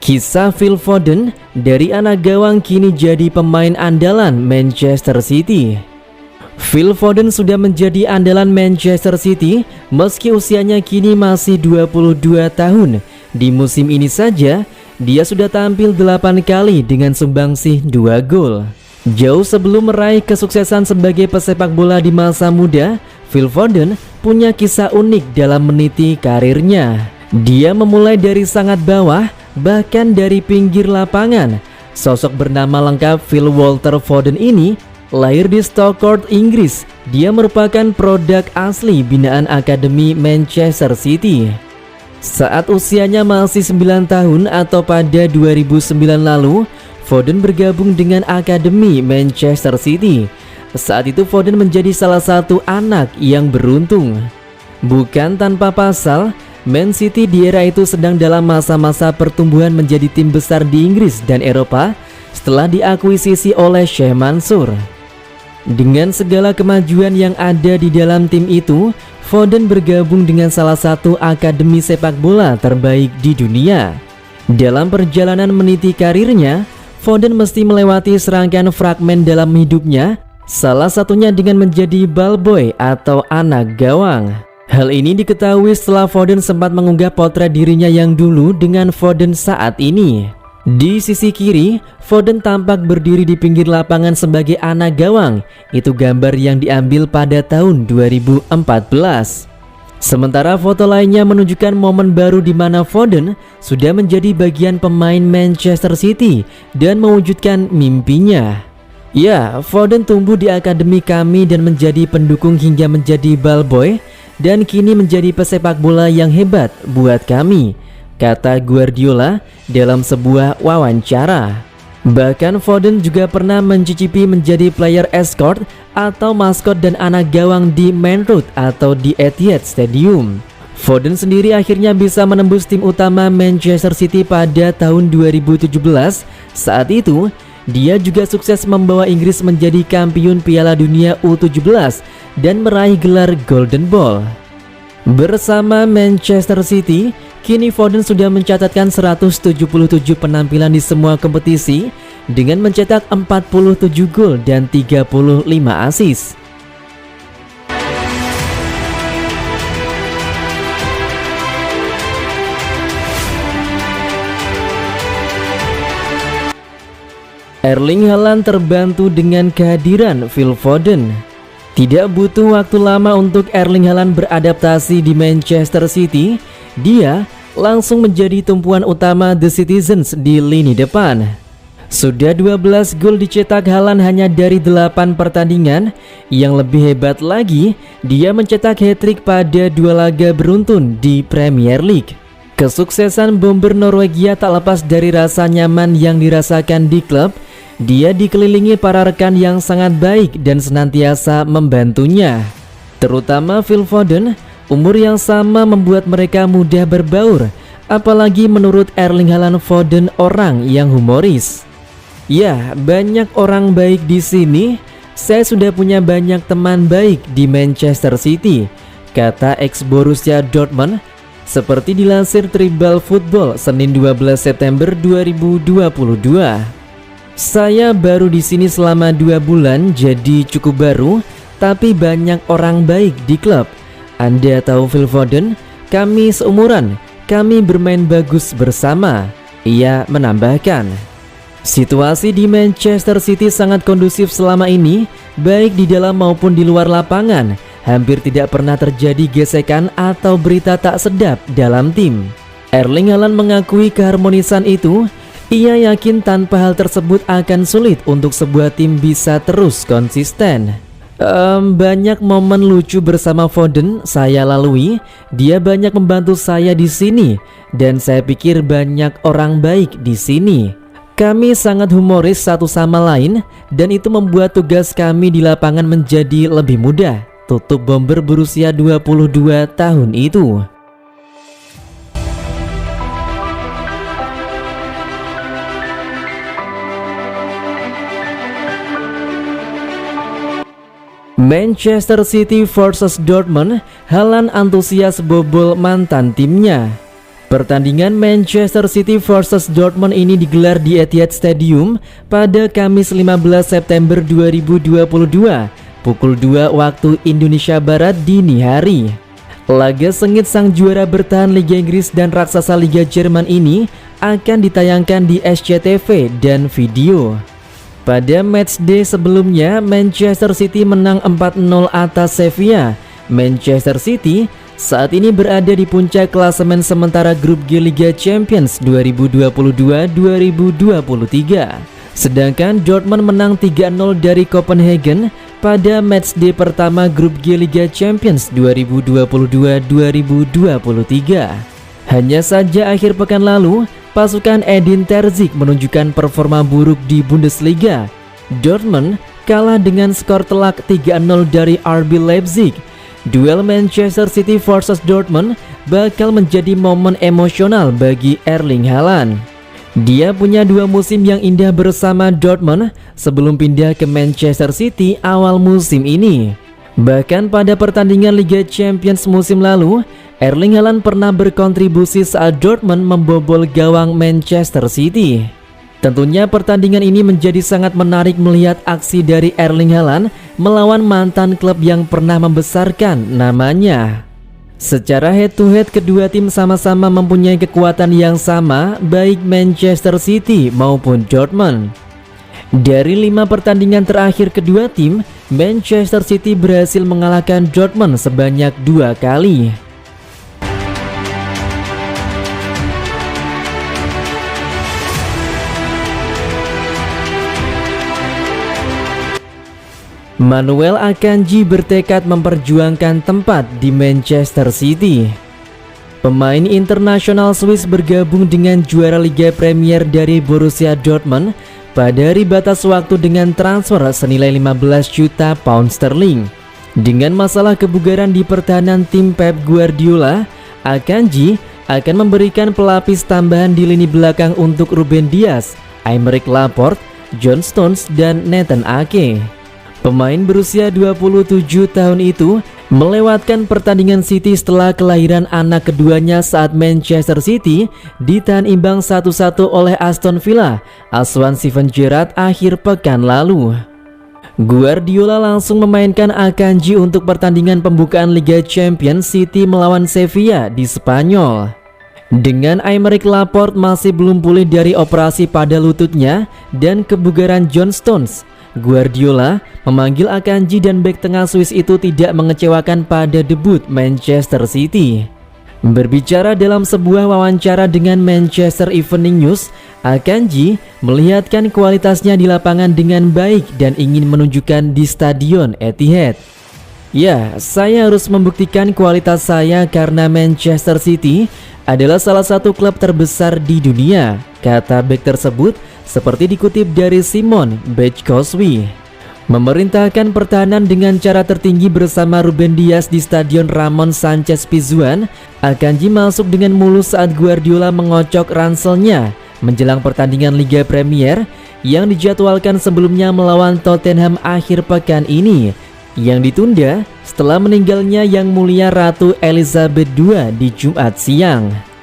Kisah Phil Foden dari anak gawang kini jadi pemain andalan Manchester City. Phil Foden sudah menjadi andalan Manchester City meski usianya kini masih 22 tahun. Di musim ini saja, dia sudah tampil 8 kali dengan sumbangsih 2 gol. Jauh sebelum meraih kesuksesan sebagai pesepak bola di masa muda, Phil Foden punya kisah unik dalam meniti karirnya. Dia memulai dari sangat bawah, bahkan dari pinggir lapangan. Sosok bernama lengkap Phil Walter Foden ini lahir di Stockport, Inggris. Dia merupakan produk asli binaan Akademi Manchester City. Saat usianya masih 9 tahun atau pada 2009 lalu, Foden bergabung dengan Akademi Manchester City. Saat itu Foden menjadi salah satu anak yang beruntung. Bukan tanpa pasal, Man City di era itu sedang dalam masa-masa pertumbuhan menjadi tim besar di Inggris dan Eropa setelah diakuisisi oleh Sheikh Mansour. Dengan segala kemajuan yang ada di dalam tim itu, Foden bergabung dengan salah satu akademi sepak bola terbaik di dunia. Dalam perjalanan meniti karirnya, Foden mesti melewati serangkaian fragmen dalam hidupnya, salah satunya dengan menjadi ballboy atau anak gawang. Hal ini diketahui setelah Foden sempat mengunggah potret dirinya yang dulu dengan Foden saat ini. Di sisi kiri, Foden tampak berdiri di pinggir lapangan sebagai anak gawang. Itu gambar yang diambil pada tahun 2014. Sementara foto lainnya menunjukkan momen baru di mana Foden sudah menjadi bagian pemain Manchester City dan mewujudkan mimpinya. Ya, Foden tumbuh di akademi kami dan menjadi pendukung hingga menjadi ballboy, dan kini menjadi pesepak bola yang hebat buat kami, kata Guardiola dalam sebuah wawancara. Bahkan Foden juga pernah mencicipi menjadi player escort atau maskot dan anak gawang di Main Road atau di Etihad Stadium. Foden sendiri akhirnya bisa menembus tim utama Manchester City pada tahun 2017. Saat itu, dia juga sukses membawa Inggris menjadi kampiun Piala Dunia U17 dan meraih gelar Golden Ball. Bersama Manchester City, kini Foden sudah mencatatkan 177 penampilan di semua kompetisi dengan mencetak 47 gol dan 35 assist. Erling Haaland terbantu dengan kehadiran Phil Foden. Tidak butuh waktu lama untuk Erling Haaland beradaptasi di Manchester City. Dia langsung menjadi tumpuan utama The Citizens di lini depan. Sudah 12 gol dicetak Haaland hanya dari 8 pertandingan. Yang lebih hebat lagi, dia mencetak hat-trick pada 2 laga beruntun di Premier League. Kesuksesan bomber Norwegia tak lepas dari rasa nyaman yang dirasakan di klub. Dia dikelilingi para rekan yang sangat baik dan senantiasa membantunya. Terutama Phil Foden, umur yang sama membuat mereka mudah berbaur. Apalagi menurut Erling Haaland, Foden orang yang humoris. Ya, banyak orang baik di sini. Saya sudah punya banyak teman baik di Manchester City, kata ex Borussia Dortmund. Seperti dilansir Tribal Football Senin 12 September 2022. Saya baru di sini selama 2 bulan, jadi cukup baru, tapi banyak orang baik di klub. Anda tahu Phil Foden? Kami seumuran, kami bermain bagus bersama. Ia menambahkan. Situasi di Manchester City sangat kondusif selama ini, baik di dalam maupun di luar lapangan. Hampir tidak pernah terjadi gesekan atau berita tak sedap dalam tim. Erling Haaland mengakui keharmonisan itu. Ia yakin tanpa hal tersebut akan sulit untuk sebuah tim bisa terus konsisten. Banyak momen lucu bersama Foden saya lalui. Dia banyak membantu saya di sini dan saya pikir banyak orang baik di sini. Kami sangat humoris satu sama lain dan itu membuat tugas kami di lapangan menjadi lebih mudah, tutup bomber berusia 22 tahun itu. Manchester City vs Dortmund, Haaland antusias bobol mantan timnya. Pertandingan Manchester City versus Dortmund ini digelar di Etihad Stadium pada Kamis 15 September 2022 pukul 2 waktu Indonesia Barat dini hari. Laga sengit sang juara bertahan Liga Inggris dan raksasa Liga Jerman ini akan ditayangkan di SCTV dan video. Pada matchday sebelumnya, Manchester City menang 4-0 atas Sevilla. Manchester City saat ini berada di puncak klasemen sementara grup G Liga Champions 2022-2023. Sedangkan Dortmund menang 3-0 dari Copenhagen pada matchday pertama grup G Liga Champions 2022-2023. Hanya saja akhir pekan lalu, pasukan Edin Terzic menunjukkan performa buruk di Bundesliga. Dortmund kalah dengan skor telak 3-0 dari RB Leipzig. Duel Manchester City versus Dortmund bakal menjadi momen emosional bagi Erling Haaland. Dia punya 2 musim yang indah bersama Dortmund sebelum pindah ke Manchester City awal musim ini. Bahkan pada pertandingan Liga Champions musim lalu, Erling Haaland pernah berkontribusi saat Dortmund membobol gawang Manchester City. Tentunya pertandingan ini menjadi sangat menarik melihat aksi dari Erling Haaland melawan mantan klub yang pernah membesarkan namanya. Secara head to head kedua tim sama-sama mempunyai kekuatan yang sama baik Manchester City maupun Dortmund. Dari 5 pertandingan terakhir kedua tim, Manchester City berhasil mengalahkan Dortmund sebanyak 2 kali. Manuel Akanji bertekad memperjuangkan tempat di Manchester City. Pemain internasional Swiss bergabung dengan juara Liga Premier dari Borussia Dortmund pada hari batas waktu dengan transfer senilai 15 juta pound sterling. Dengan masalah kebugaran di pertahanan tim Pep Guardiola, Akanji akan memberikan pelapis tambahan di lini belakang untuk Ruben Dias, Aymeric Laporte, John Stones, dan Nathan Ake. Pemain berusia 27 tahun itu melewatkan pertandingan City setelah kelahiran anak keduanya saat Manchester City ditahan imbang 1-1 oleh Aston Villa asuhan Steven Gerrard akhir pekan lalu. Guardiola langsung memainkan Akanji untuk pertandingan pembukaan Liga Champions City melawan Sevilla di Spanyol. Dengan Aymeric Laporte masih belum pulih dari operasi pada lututnya dan kebugaran John Stones, Guardiola memanggil Akanji dan bek tengah Swiss itu tidak mengecewakan pada debut Manchester City. Berbicara dalam sebuah wawancara dengan Manchester Evening News, Akanji melihatkan kualitasnya di lapangan dengan baik dan ingin menunjukkan di Stadion Etihad. Ya, saya harus membuktikan kualitas saya karena Manchester City adalah salah satu klub terbesar di dunia, kata bek tersebut seperti dikutip dari Simon Bechkoswi. Memerintahkan pertahanan dengan cara tertinggi bersama Ruben Dias di Stadion Ramon Sanchez Pizjuan, Akanji masuk dengan mulus saat Guardiola mengocok ranselnya menjelang pertandingan Liga Premier yang dijadwalkan sebelumnya melawan Tottenham akhir pekan ini, yang ditunda setelah meninggalnya Yang Mulia Ratu Elizabeth II di Jumat siang.